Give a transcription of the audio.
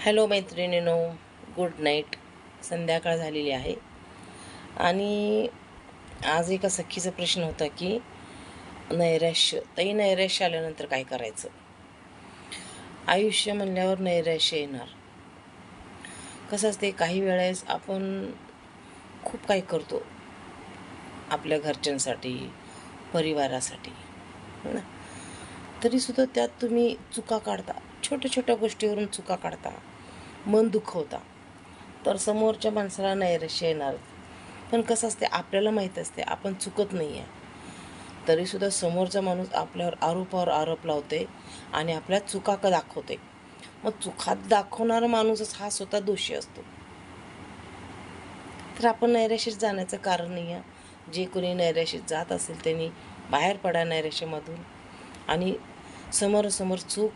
Hello मैत्रिणींनो, good night. संध्याकाळ झालेली आहे आणि आज एका सखीचा प्रश्न होता की नैराश्य आल्यानंतर काय करायचं. आयुष्य म्हणल्यावर नैराश्य येणार. कसं असते, काही वेळेस आपण खूप काही करतो आपल्या घरच्यांसाठी, परिवारासाठी ना, तरीसुद्धा त्यात तुम्ही चुका काढता, छोट्या छोट्या गोष्टीवरून चुका काढता, मन दुखवता, तर समोरच्या माणसाला नैराश्य येणार. पण कसं असते, आपल्याला माहीत असते आपण चुकत नाही आहे, तरीसुद्धा समोरचा माणूस आपल्यावर आरोपावर आरोप लावते आणि आपल्या चुका दाखवते. मग चुका दाखवणारा माणूसच हा स्वतः दोषी असतो. तर आपण नैराश्यात जाण्याचं कारण नाही आहे. जे कोणी नैराश्यात जात असेल त्यांनी बाहेर पडा नैराश्यामधून आणि समोरासमोर चूक